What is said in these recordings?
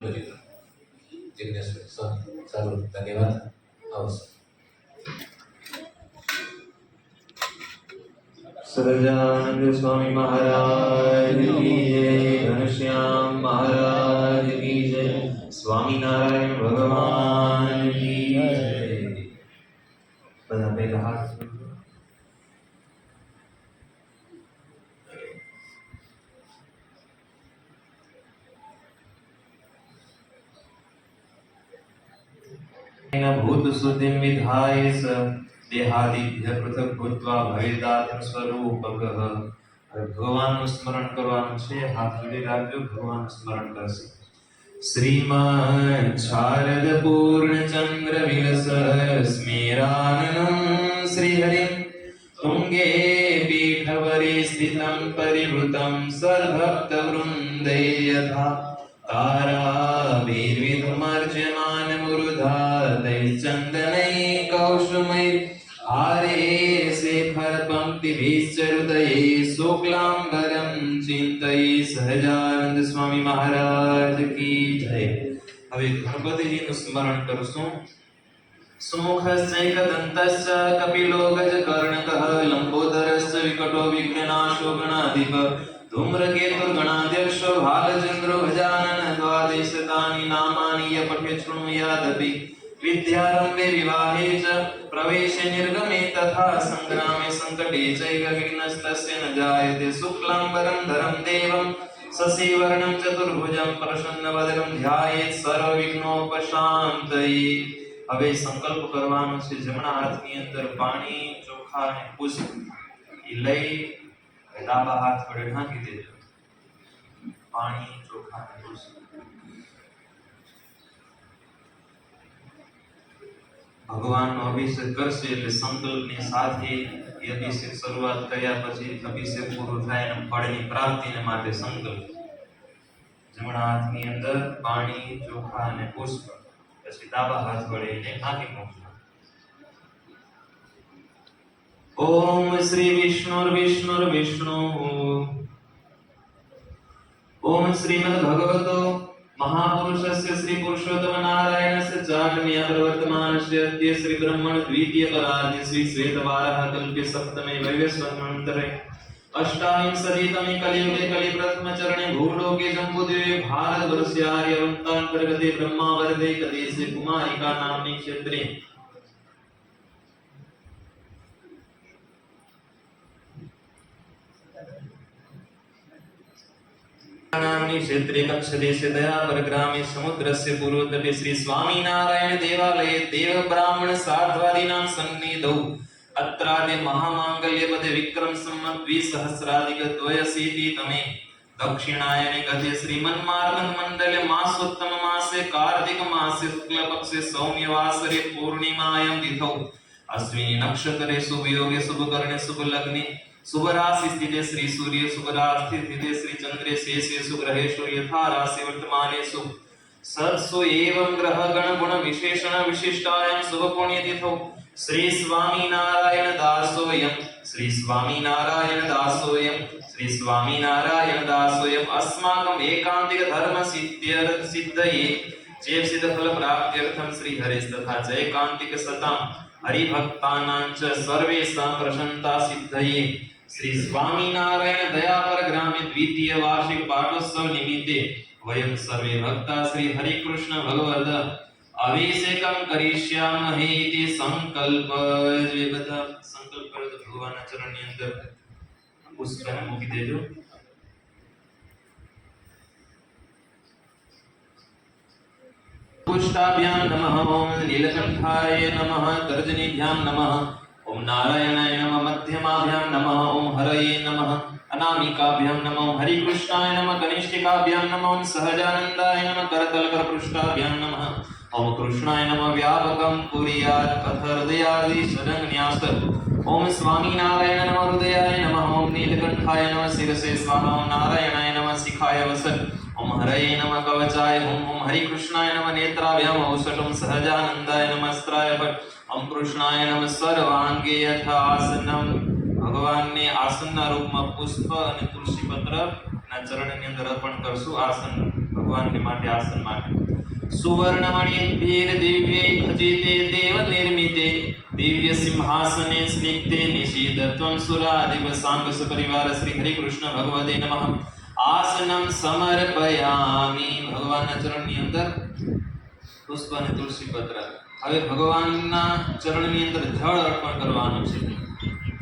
जिज्ञेश्वर चालू धन्यवाद सदानंद स्वामी महाराज की जय, घनश्याम महाराज की जय, स्वामी नारायण भगवान की जय। બધા પહેલા હાથ જોડો। भूत सुधिं विधाय स देहादिभ्य पृथक भूत्वा भवेदात्म स्वरूपकः। भगवानનું સ્મરણ કરવાનું છે, હાથ જોડી રાખજો, ભગવાનનું સ્મરણ કરશે। શ્રીમદ શારદ પૂર્ણચંદ્ર વિલસ સ્મેરાનનં શ્રીહરિ તુંગે પીઠવરે સ્થિतं પરિવૃतं સદ્ભક્ત વૃંદે યથા ताराभिर्विधुमर्च्यमान मुरुधातैः चन्दनैः कौसुमैः हारे शेखर पंक्तिभिश्चरुतये शुक्लांबरं चिंतये સહજાનંદ સ્વામી મહારાજ કી જય। હવે ગણપતિજીનું સ્મરણ કરશું। સુમુખશ્ચૈકદંતશ્ચ કપિલો ગજકર્ણકઃ લંબોદરશ્ચ વિકટો વિઘ્નનાશો ગણાધિપ धूम्रकेतुर्गणाध्यक्षो भालचन्द्रो गजानन द्वादशतानि नामानि य पठे शृणुयादपि विद्यारम्भे विवाहे च प्रवेशे निर्गमे तथा संग्रामे संकटे चैकविघ्नस्तस्य न जायते। शुक्लांबरं धरं देवं शशिवर्णं चतुर्भुजं प्रसन्नवदनं ध्यायेत् सर्वविघ्नोपशान्तये। હવે સંકલ્પ કરવાનો છે। જમણા હાથની અંદર પાણી, ચોખા અને પુષ્પ એ લઈ डाबा हाथ वडे ढांकी देजो। पानी, चोखा ने पुष्प भगवानનો અભિષેક કરશે એટલે સંકલ્પની સાથે એ અભિષેક શરૂઆત કર્યા પછી અભિષેક પૂરો થાય અને ફળની પ્રાપ્તિને માટે સંકલ્પ। જમણા હાથની અંદર પાણી, ચોખા અને પુષ્પ, પછી ડાબા હાથ વડે એને ઢાંકી મૂકજો। ओम श्री विष्णुर्विष्णुर्विष्णु ओम श्रीमद् भगवतो महापुरुषस्य श्री पुरुषोत्तम नारायणस्य चाकमया प्रवर्तमानस्य अद्य श्री ब्रह्मण द्वितीय परार्धे श्री श्वेतवाराह कल्पे सप्तमे वैवस्वतमन्तरे अष्टाविंशतितमे कलियुगे कलि प्रथम चरणे भूलोके जम्बूद्वीपे भारतवर्षे आर्यवन्तान्तर्गते ब्रह्मावर्ते कदेशे कुमारिका नाम्नि क्षेत्रे नामनी क्षेत्रे कक्षदेशे दयापर ग्रामे समुद्रस्य पूर्वतटे श्री स्वामी नारायण देवालये देव ब्राह्मण साध्वादीनां सन्निधौ अत्रादि महामांगल्य पदे विक्रम संवत् 2000 तमे दक्षिणायने गते श्रीमन्मार्गं मंडले मासोत्तम मासे कार्तिक मासे शुक्ल पक्षे सौम्य वासरे पूर्णिमायां तिथौ अश्विनी नक्षत्रे शुभ योगे शुभ करणे शुभ लग्ने शुभ राशि स्थिते श्री सूर्य शुभ राशि स्थिते श्री चंद्रे शेषेषु ग्रहेषु यथा राशि वर्तमानेषु सत्सु एवं ग्रह गण गुण विशेषण विशिष्टायां शुभ पुण्य तिथौ श्री स्वामी नारायण दासोयं श्री स्वामी नारायण दासोयं श्री स्वामी नारायण दासोयं अस्माकं एकांतिक धर्म सिद्धये चेव सिद्ध फल प्राप्त्यर्थं श्री हरेस् तथा च एकांतिक सतां हरिभक्तानां च सर्वेषां प्रसन्नता सिद्धये श्री स्वामी नारायण दयापर ग्रामे द्वितीय वार्षिक पाठोत्सव निमित्ते वयं सर्वे भक्ता श्री हरि कृष्ण भगवद अभिषेकं करिष्यामहे इति संकल्प। जे बधा संकल्प करो तो भगवानના ચરણની અંદર પુષ્પને મૂકી દેજો। पुष्टाभ्यां नमः ओम नीलकंठाय नमः तर्जनीभ्यां नमः ओम नारायणाय नमः मध्यमाभ्यां नमः ओम हरये नमः अनामिकाभ्यां नमः ओम हरिकृष्णाय नमः कनिष्ठिकाभ्यां नमः ओम सहजानंदाय नमः करतलकरपृष्ठाभ्यां नमः ओम कृष्णाय नमः व्यापकं कुर्यात् पथ हृदयादि षडङ्न्यास ओम स्वामी नारायण नमः हृदयाय नमः ओम नीलकंठाय नमः शिरसे स्वाहा ओम नारायणाय नमः शिखाय वसत् ओम हरये नमः कवचाय ओम हरिकृष्णाय नमः नेत्राभ्याम औषधं सहजानंदाय नमः स्त्राय भट्ट ओम कृष्णाय नमः सर्वांगे यथा आसनं। भगवान ने आसन रूप में पुष्प और तुलसी पत्र चरण अंदर अर्पण करशु। आसन ભગવાનને માટે આસન માટે સુવર્ણમણિભીર દિવ્યૈ ખચિતે દેવ નિર્મિતે દિવ્ય સિંહાસને સ્નિગ્ધે નિષીદત્વં સુરાધિપ સાંગ સપરિવાર શ્રી હરિ કૃષ્ણ ભગવતે નમઃ આસનમ સમર્પયામિ ભગવાનના ચરણની અંદર પુષ્પ અને તુલસી પત્ર હવે ભગવાનના ચરણની અંદર જળ અર્પણ કરવાનું છે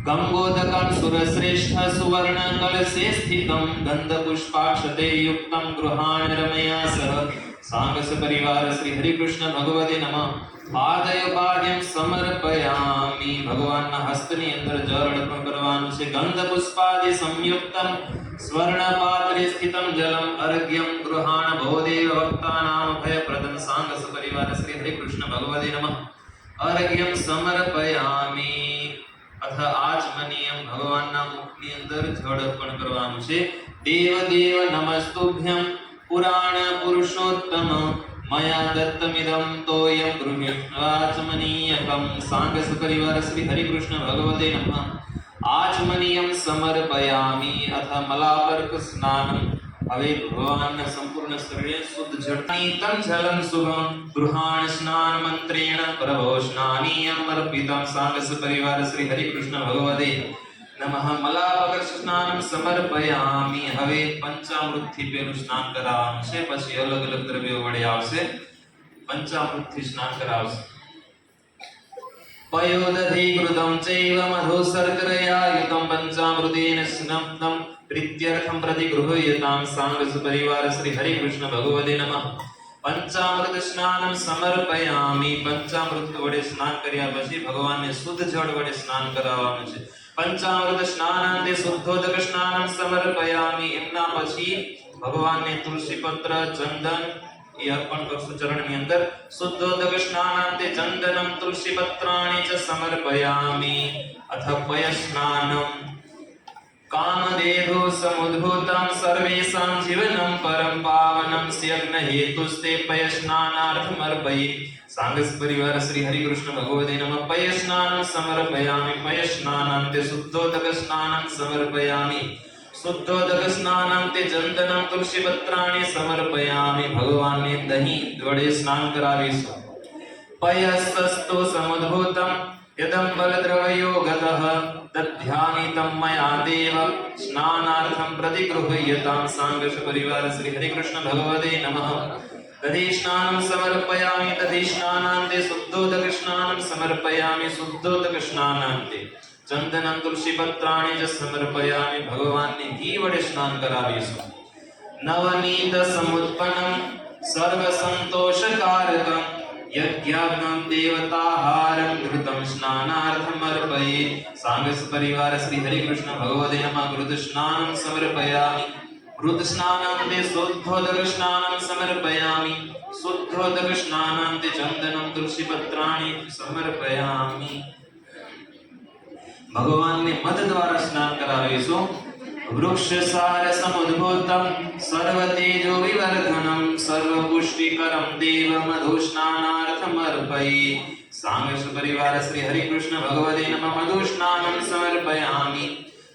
ગંગોદકં સુરશ્રેષ્ઠ સુવર્ણ કલશે સ્થિતં ગંધ પુષ્પાક્ષતે યુક્તં ગૃહાણ રમયા સહ સાંગ સપરિવાર શ્રી હરિ કૃષ્ણ ભગવતે નમઃ પાદય પાદ્યમ સમર્પયામિ ભગવાનના હસ્તની અંદર જળ અર્પણ કરવાનું છે ગંધ પુષ્પાદિ સંયુક્તમ સ્વર્ણ પાત્રે સ્થિતમ જલમ અર્ઘ્યમ ગૃહાણ ભવદેવ ભક્તાનામ ભયપ્રદમ સાંગ સપરિવાર શ્રી હરિ કૃષ્ણ ભગવતે નમઃ અર્ઘ્યમ સમર્પયામિ અથ આચમનીયમ ભગવાનના મુખની અંદર જળ અર્પણ કરવાનું છે દેવ દેવ નમસ્તુભ્યમ પુરાણ પુરુષોત્તમ મયા દત્તમિદં તોયં ગૃહ્યવાચમનીયકં સાંગ સપરિવાર શ્રી હરિ કૃષ્ણ ભગવતે નમઃ આચમનીયમ સમર્પયામિ અથ મલાપર્ક સ્નાનમ હવે ભગવાનના સંપૂર્ણ શરીરે શુદ્ધ જળથી તમ જલમ શુભમ ગૃહાણ સ્નાન મંત્રેણ પ્રભો સ્નાનીયમ અર્પિતમ સાંગ સપરિવાર શ્રી હરિ કૃષ્ણ ભગવતે નમઃ મલાપર્ક સ્નાનમ સમર્પયામિ હવે પંચામૃતથી પેલું સ્નાન કરાવવાનું છે પછી અલગ અલગ દ્રવ્યો વડે આવશે પંચામૃતથી સ્નાન કરાવશે પયોદધિકૃતં ચૈવ મધુ શર્કરયા યુતં પંચામૃતેન સ્નપ્તં પ્રીત્યર્થં પ્રતિગૃહ્યતાં સાંગ સપરિવાર શ્રી હરિ કૃષ્ણ ભગવતે નમઃ પંચામૃત સ્નાનમ સમર્પયામિ પંચામૃત વડે સ્નાન કર્યા પછી ભગવાનને શુદ્ધ જળ વડે સ્નાન કરાવવાનું છે પંચામૃત સ્નાનાંતે શુદ્ધોદક સ્નાનમ સમર્પયામિ એમના પછી ભગવાનને તુલસી પત્ર ચંદન એ અર્પણ કરશું ચરણની અંદર શુદ્ધોદક સ્નાનાંતે ચંદનમ તુલસી પત્રાણિ ચ સમર્પયામિ અથ પય સ્નાનમ કામદેહો સમુદ્ભૂતં સર્વેષાં જીવनं પરમ પાવनं સ્યગ્ન હેતુસ્તે પય સ્નાનાર્થમર્પયે સાંગ સપરિવાર શ્રી હરિ કૃષ્ણ ભગવતે નમઃ પય સ્નાનમ સમર્પયામિ પય સ્નાનાંતે શુદ્ધોદક સ્નાનમ સમર્પયામિ શુદ્ધોદક સ્નાનાંતે ચંદનમ તુલસી પત્રાણિ સમર્પયામિ ભગવાનને દહીં વડે સ્નાન કરાવીશું પયસ્તસ્તો સમુદ્ભૂતં યદં બલદ્રવયો ગતઃ તદ્ધ્યાનિतं મયા દેવ સ્નાનાર્થં પ્રતિગૃહ્યતાં સાંગ સપરિવાર શ્રી હરિ કૃષ્ણ ભગવતે નમઃ દધી સ્નાનમ સમર્પયામિ દધી સ્નાનાંતે શુદ્ધોદક સ્નાનમ સમર્પયામિ શુદ્ધોદક સ્નાનાંતે ચંદનમ તુલસી પત્રાણિ ચ સમર્પયામિ ભગવાનને ઘી વડે સ્નાન કરાવીશું નવનીત સમુત્પન્નમ સર્વ સંતોષકારકમ યજ્ઞાગ્નમ દેવતાહારમ ઘૃતમ સ્નાનાર્થમર્પયે સાંગ સપરિવાર શ્રી હરિ કૃષ્ણ ભગવતે નમઃ ઘૃત સ્નાનમ સમર્પયામિ ઘૃત સ્નાનાંતે શુદ્ધોદક સ્નાનમ સમર્પયામિ શુદ્ધોદક સ્નાનાંતે ચંદનમ તુલસી પત્રાણિ સમર્પયામિ ભગવાનને મધ દ્વારા સ્નાન કરાવીશું વૃક્ષસાર સમુદ્ભૂતમ સર્વ તેજો વિવર્ધનમ સર્વ પુષ્ટિકરમ દેવ મધુ સ્નાનાર્થમર્પયે સાંગ સપરિવાર શ્રી હરિ કૃષ્ણ ભગવતે નમઃ મધુ સ્નાનમ સમર્પયામિ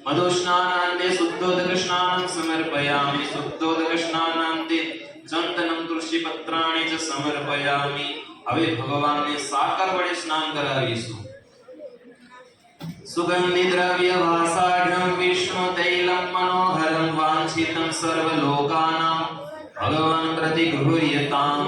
મધુ સ્નાનાંતે શુદ્ધોદક સ્નાનમ સમર્પયામિ શુદ્ધોદક સ્નાનાંતે ચંદનમ તુલસી પત્રાણિ ચ સમર્પયામિ હવે ભગવાનને સાકર વડે સ્નાન કરાવીશું સુગંધિ દ્રવ્ય વાસાઢ્યમ વિષ્ણુ તૈલમ મનોહરમ વાંછિતમ સર્વલોકાનામ ભગવાન પ્રતિગૃહ્યતામ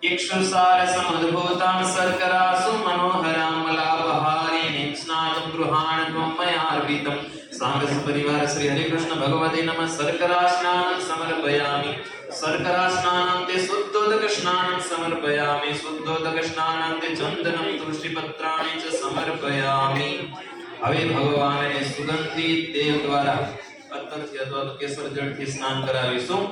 ઇક્ષુસાર સમુદ્ભૂતામ શર્કરાસુ મનોહરામ મલાપહારિણીમ સ્નાતમ ગૃહાણ ત્વં મયાર્પિતમ સાંગ સપરિવાર શ્રી હરિ કૃષ્ણ ભગવતે નમઃ શર્કરા સ્નાનમ સમર્પયામિ શર્કરા સ્નાનાંતે શુદ્ધોદક સ્નાનમ સમર્પયામિ શુદ્ધોદક સ્નાનાંતે ચંદનમ તુલસી પત્રાણિ ચ સમર્પયામિ હવે ભગવાનને સુગંધિત તેલ દ્વારા અત્તરથી અથવા તો કેસર જળથી સ્નાન કરાવીશું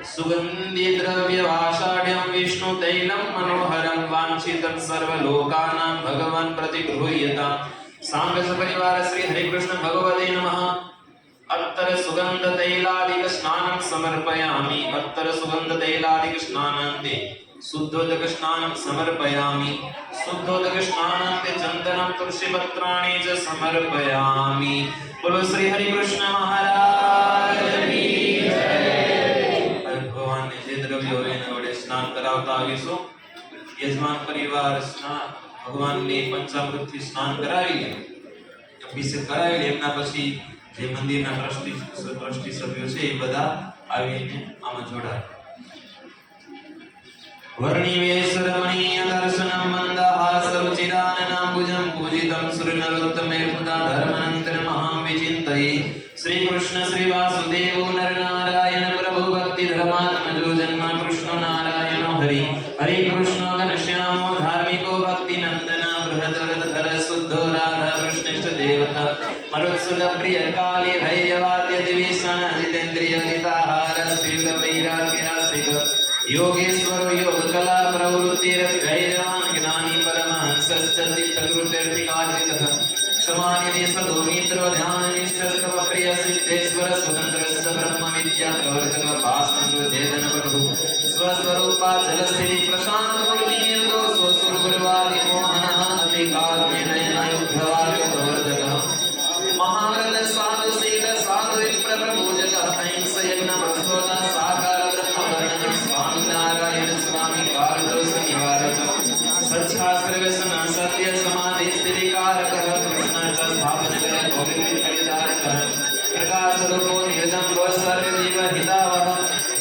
સુગંધિ દ્રવ્ય વાસાઢ્યમ વિષ્ણુ તૈલમ મનોહરમ વાંછિતમ સર્વલોકાનાં ભગવાન પ્રતિગૃહ્યતામ સાંગ સપરિવાર શ્રી હરિ કૃષ્ણ ભગવતે નમઃ અત્તર સુગંધ તૈલાદિક સ્નાનમ સમર્પયામિ અત્તર સુગંધ તૈલાદિક સ્નાનાંતે શુદ્ધોદક સ્નાનમ સમર્પયામિ શુદ્ધોદક સ્નાનાંતે ચંદનમ તુલસી પત્રાણિ ચ સમર્પયામિ બોલો શ્રી હરિ કૃષ્ણ મહારાજ કી જય હવે એના વડે સ્નાન કરાવતા આવીશું. યજમાન પરિવાર સ્નાન ભગવાનને પંચામૃતથી સ્નાન કરાવી લે, અભિષેક કરાવી લે. એમના પછી જે મંદિરના ટ્રસ્ટી સભ્યો છે એ બધા આવીને આમાં જોડાય. વર્ણિવેશરમણીય દર્શનમ મંદહાસરુચિરાનનાંબુજં પૂજિतं સુરનરોત્તમે પુતા ધર્મનંતર મહાં વિચિંતયે. શ્રી કૃષ્ણ શ્રી વાસુદેવો નરનારાયણ પ્રભુ ભક્તિ ધર્માત્મજો જન્મ કૃષ્ણ નારાયણો હરિ હરિ કૃષ્ણ ઘનશ્યામો ધાર્મિકો ભક્તિ નંદન બૃહદવરધર શુદ્ધો રાધા કૃષ્ણેષ્ઠ દેવતા મરુત્સુલ પ્રિય કાલી ભૈરવાદ્ય દિવિષણ જીતેન્દ્રિય ગીતાહાર સ્ત્રીલ વૈરાગ્યાસ્તિક योगेश्वर योग कला प्रवृत्ति भैरवान ज्ञानी परमहंस तीर्थकृत्यर्थिकार्जितः क्षमानिधि सदो मित्रो ध्यान निष्ठ प्रिय सिद्धेश्वर स्वतंत्र ब्रह्म विद्या प्रवर्तक भास्कर वेदन प्रभु स्वस्वरूपा जलस्थिति प्रशांत मूर्ति निर्दोषो सुरगुरुवादि मोहनः अति कारुण्य नयनायुद्धवाद प्रवर्तकः महाव्रत साधु शील साधु प्रभुजक अहिंस यज्ञ वस्तुता साकार ब्रह्म स्वामी नारायण स्वामी कारदोष निवारक सच्छास्त्र व्यसन सत्य समाधि स्थिति कारक कृष्ण स्थापन कर गोविंद हरिदारक प्रकाश रूपो निर्दम सर्व जीव हितावह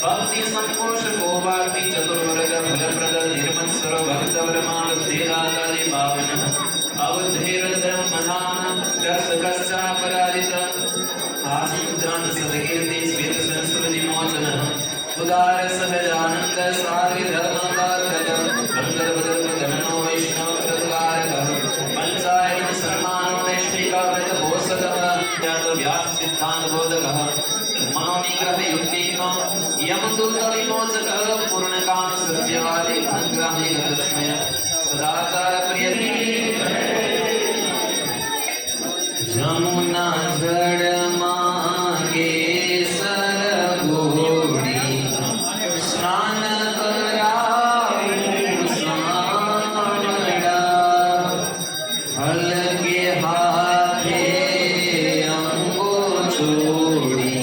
भक्ति संपोष गोवाग्नि चतुर्वर्ग फलप्रद निर्मत्सर भक्तवर मान देदातादि पावन अवधेर ब्रह्मधाम दर्शकश्चा पराजित आसुद्रान सदकीर्ति श्वेत संस्कृति मोचन उदार सहजानंद साधि धर्म वर्धक गंधर्व धनो वैष्णव कृतकारक पंचायन सम्मानो नैष्ठिक व्रत पोषक ज्ञात व्यास सिद्धांत बोधक मनोनिग्रह युक्तिको यमदूत विमोचक पूर्ण काम सत्यवादी अनुग्रही गतस्मय सदाचार प्रिय जमुना जड़ मांगे सरगोड़ी स्नान कराऊं सामड़ा हल के हाथे अंगो छोड़ी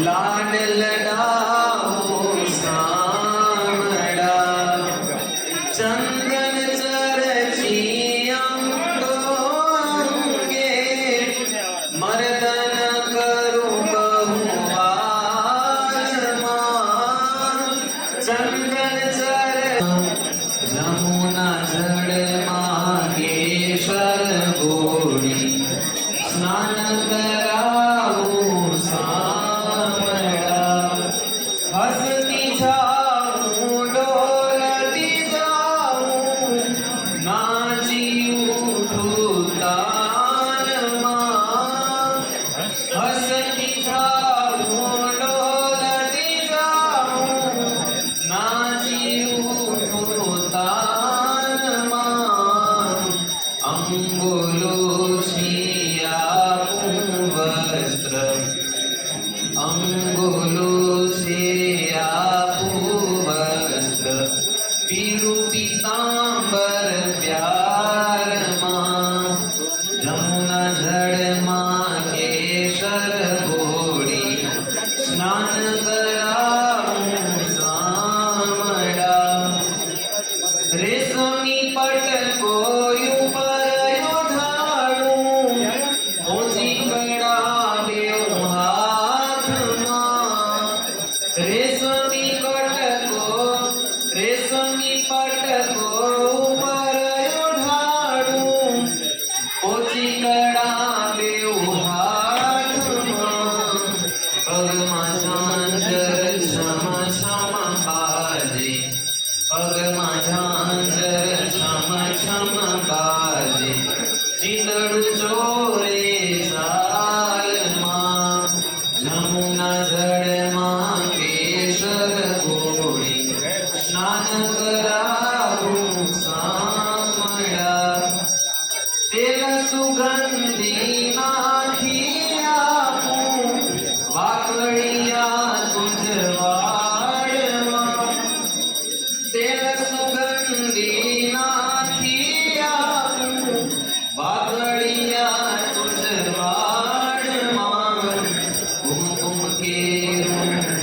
लाड लडाऊं सामड़ा चंदन चरची मर्दन करूं बहुवालमान चंदन चर जमुना जड़ मांगे सरगोड़ी स्नान कराऊं सामड़ा हंसती जाऊं डोलती जाऊं नाची उठूं तान हंसती जाऊं डोलती जाऊं नाची उठूं तान अंगुलो छिया वस्त्र अंगुलो छिया वस्त्र पीरु पीतांबर प्यार जमुना जड़ मांगे सरगोड़ी स्नान कराऊं सामड़ा रेशमी पट को यूं धारूं ऊंची कड़ा देऊं हाथ मां रेशमी पट को ऊपर ढाड़ूं ऊंची कड़ा देऊं हाथ मां पगमा झांझर छम छम बाजे पगमा झांझर छम छम बाजे चितड़ू चोरे साल मां जमुना जड़ मांगे सरगोड़ी स्नान कराऊं सामड़ा तेल सुगंधी नाखी आपूं वाकड़िया तुझ वाड़वा तेल सुगंधी नाखी आपूं वाकड़िया तुझ वाड़वा कुमकुम के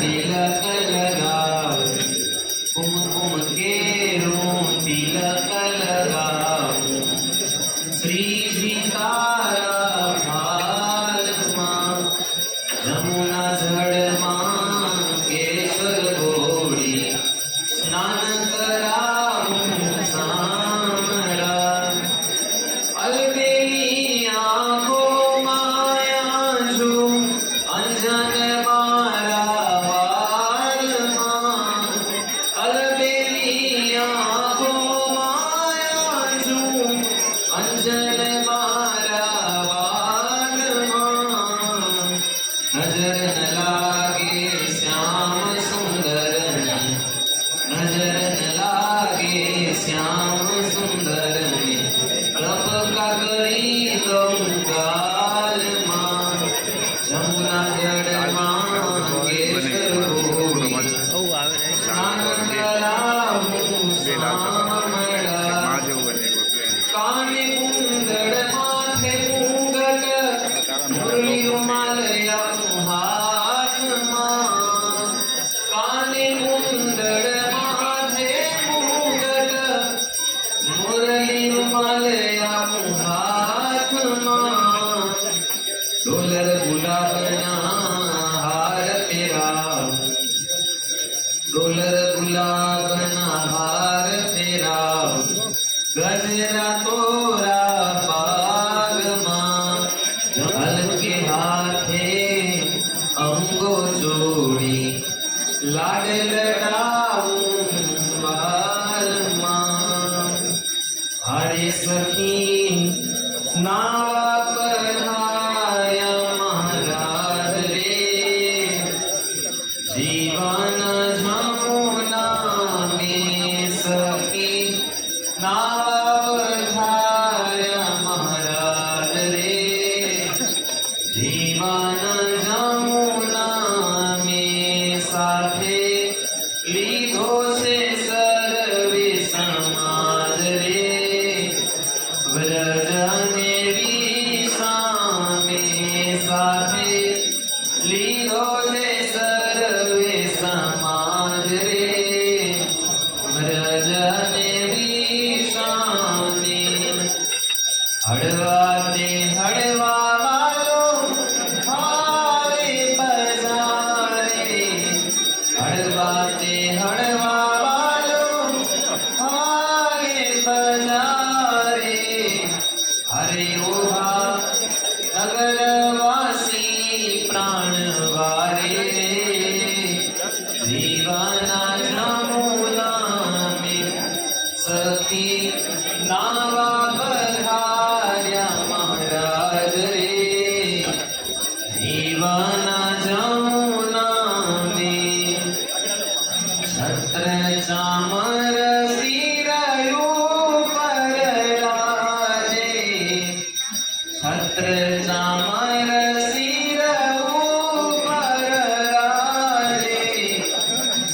तिलक लगाऊं ડોલર ગુલાબના હાર ફેરાવ ગજરા તોરા પાગમાં હલકે હાથે અંગો જોડી લાડ લડાવું બાલમાં હરે સખી નાવા પધાયા મહારાજ રે જીવન જમુના મે સખી નાવા પધાયા મહારાજ રે જીવન જમુના મે સાથે લીધો છે સર્વે સમાજ રે વ્રજને વિસામે સાથે લીધો છે સર્વે સમાજ રે વ્રજને વિસામે હળવા તે હળવા વાલો હારે બજારે હળવા તે હળવા વાલો હારે બજારે હરે ઓહા નગરવાસી પ્રાણવારે જીવાના જમુના મે સખી નાવા પધાર્યા મહારાજ રે જીવાના જમુના મે છત્ર ચામર શિરયું પર રાજે છત્ર ચામર શિરયું પર રાજે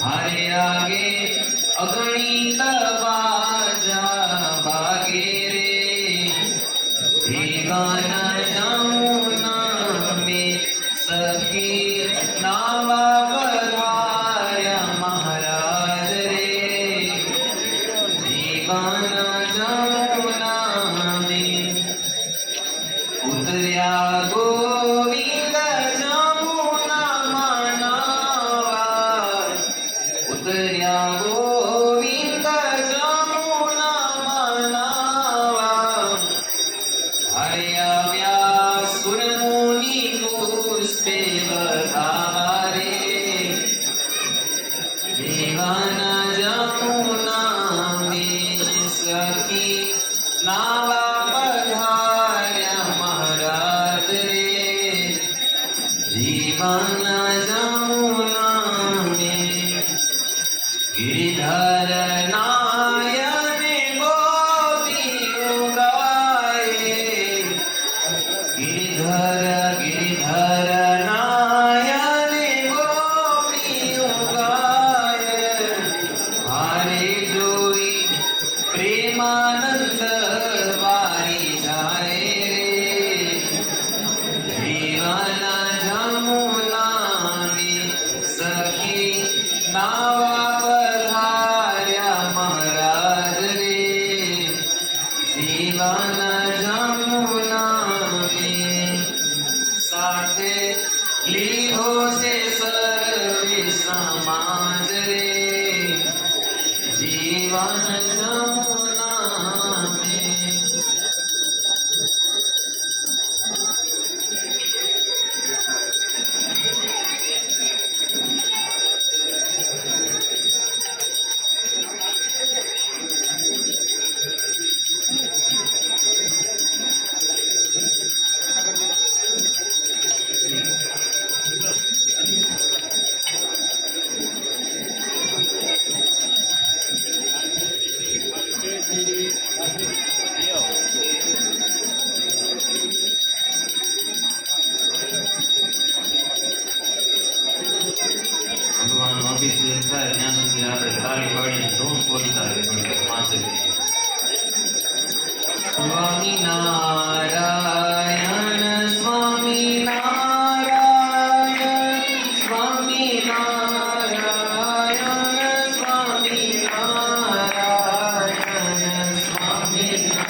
હારે આગે અગણિત બાજા વાગે રે જીવાના જમુના મે સખી નાવા પધાર્યા મહારાજ રે જીવાના જમુના મે ઉતર્યા ગોવિંદ જમુનામાં નાવા ઉતર્યા ગોવિંદ જમુનામાં નાવા હરે આવ્યા સુરમુનિ પુષ્પે વધાવા રે જીવાના જમુના મે સખી નાવા પધાર્યા મહારાજ રે જીવાના જમુના મે ગિરિધર નાયને ગોપીઓ ગાય ગિરિધર નાયને ગોપીઓ ગાય હારે જોઈ પ્રેમાનંદ વારી જાય રે જીવાના જમુના મે સખી નાવા પધાર્યા મહારાજ રે જીવાના જમુના મે સાથે લીધો છે સર્વે સમાજ રે જીવન જમુના મે ભગવાનનો અભિષેક થાય ત્યાં સુધી આપણે તાળી પાડીને ધૂન બોલતા રહેવું પડે. 5 સ્વામિનારાયણ સ્વામિનારાયણ સ્વામિનારાયણ સ્વામિનારાયણ સ્વામિનારાયણ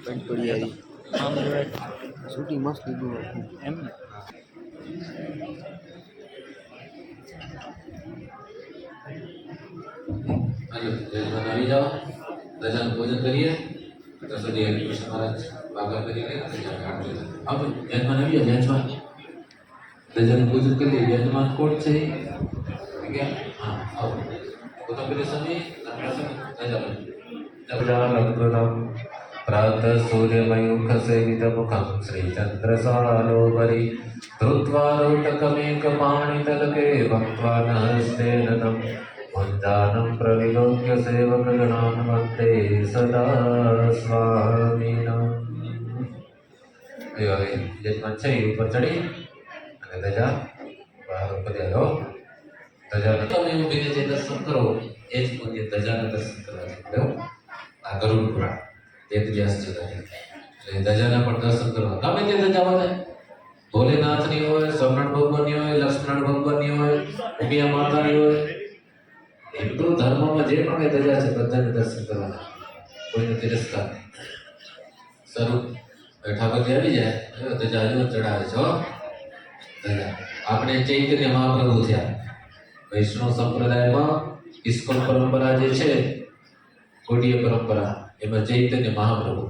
પેન્ટ પડી આવી શૂટિંગ મસ્ત લીધું એમ ને આવી જાઓ દર્શન ભોજન કરીએ તો સુધી કૃષ્ણ મહારાજ બાબા કરીને આવો જન્માન આવી જાઓ જન્માન દર્શન ભોજન કરીએ જન્માન કોટ છે હા આવો પોતા પેલે સમય प्रजालग्नम् प्रातः सूर्यमयूखसेवितमुखं श्रीचन्द्रसालोपरि धृत्वा रोटकमेकपाणितलके भक्त्वा न हस्तेन तं मुञ्जानं प्रविलोक्य सेवकगणान् वन्दे सदा स्वामिनम्. जजमान છે ઉપર ચડી અને ધજા બહાર પધારો. ધજાના તમે ઊભીને જે દર્શન કરો એ જ પુણ્ય ધજાના દર્શન કરવા જેવું. આ ગરુડ પુરાણ વેદવ્યાસ છે એટલે ધજાના પણ દર્શન કરવા ગમે તે ધજા હોય, ભોલેનાથની હોય, સોમનાથ ભગવાનની હોય, લક્ષ્મણ ભગવાનની હોય, ઉમિયા માતાની હોય, હિન્દુ ધર્મમાં જે પણ કઈ ધજા છે બધાને દર્શન કરવાના, કોઈને તિરસ્કાર નહીં. સ્વરૂપ ઠાકોરજી આવી જાય ધજા જો ચડાવે છે. ધજા આપણે ચૈતન્ય મહાપ્રભુ થયા. વૈષ્ણવ સંપ્રદાયમાં ઇસ્કોન પરંપરા જે છે, ગૌડીય પરંપરા, એમાં ચૈતન્ય મહાપ્રભુ.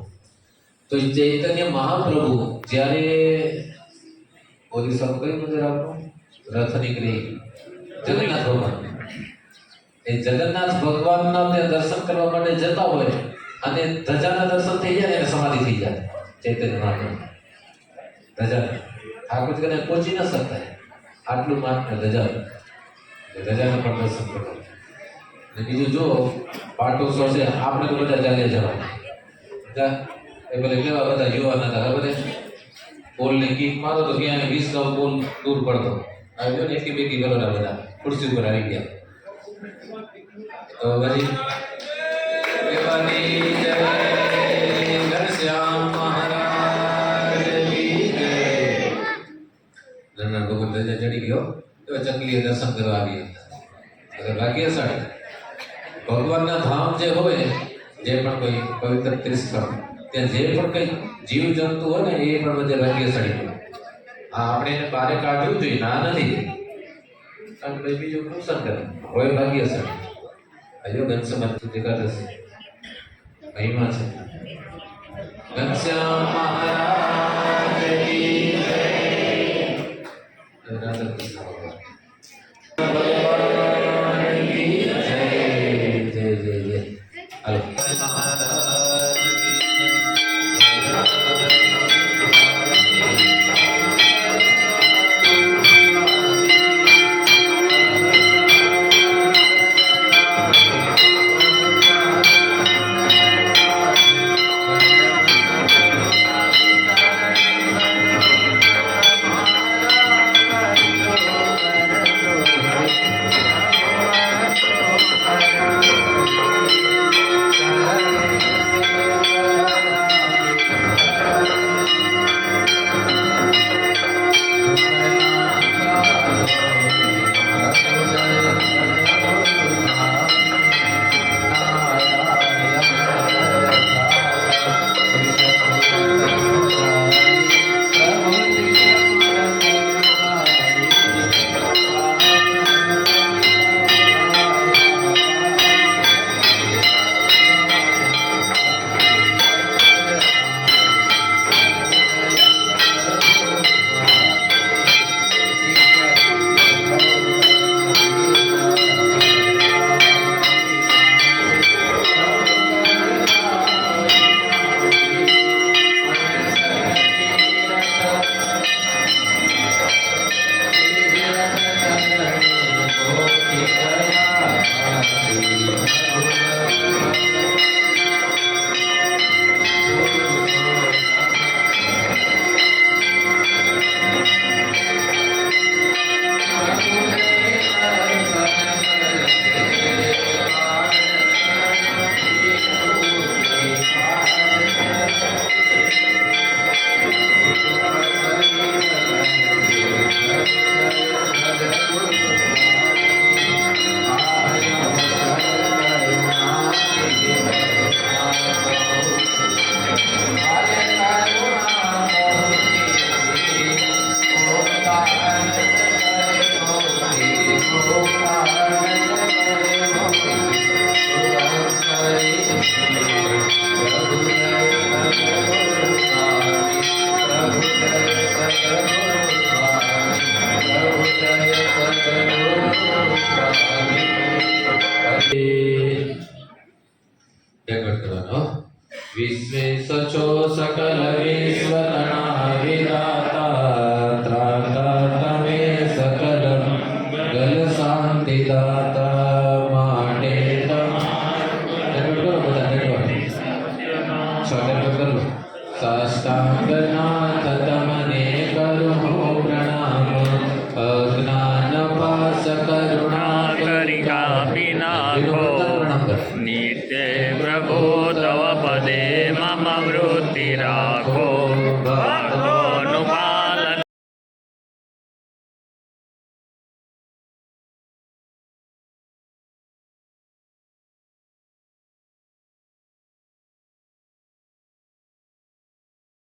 તો એ ચૈતન્ય મહાપ્રભુ જ્યારે ઓરિસ્સામાં કયું મંદિર આપણું રથ નીકળી જગન્નાથ ભગવાન, એ જગન્નાથ ભગવાનના ત્યાં દર્શન કરવા માટે જતા હોય અને ધજાના દર્શન થઈ જાય એને સમાધિ થઈ જાય. ચૈતન્ય મહાપ્રભુ ધજા ઠાકોરજી કને પહોંચી ન શકતા, આટલું માત્ર ધજા, ધજાના પણ દર્શન કરવા. અને બીજું જો પાટોત્સવ છે, આપણે તો બધા ચાલ્યા જવાના. એ ભલે કેવા બધા યુવાન હતા ખબર છે, બોલની કીક મારો તો ક્યાંય 20 ગાઉ બોલ દૂર પડતો. આવી ગયો ને એકી બેકી કરોડા બધા ખુરશી ઉપર આવી ગયા. તો પછી કેવાની જય ઘનશ્યામ મહારાજ કી જય. નાના ભગવાન ધજા ચડી ગયો તો ચકલીએ દર્શન કરવા આવી હતા. ભાગ્યશાળી ભગવાનના ધામ જે હોય, જે પણ કોઈ પવિત્ર તીર્થસ્થળ, ત્યાં જે પણ કંઈ જીવ જંતુ હોય ને એ પણ બધે ભાગ્યશાળી હોય. આ આપણે એને બહાર કાઢવું જોઈએ, ના નથી, આપણે બીજું નુકસાન કરે હોય ભાગ્યશાળી. અયો ઘનશ્યામ દેખાશે મહિમા છે. ઘનશ્યામ મહારાજ કી જય. રાધા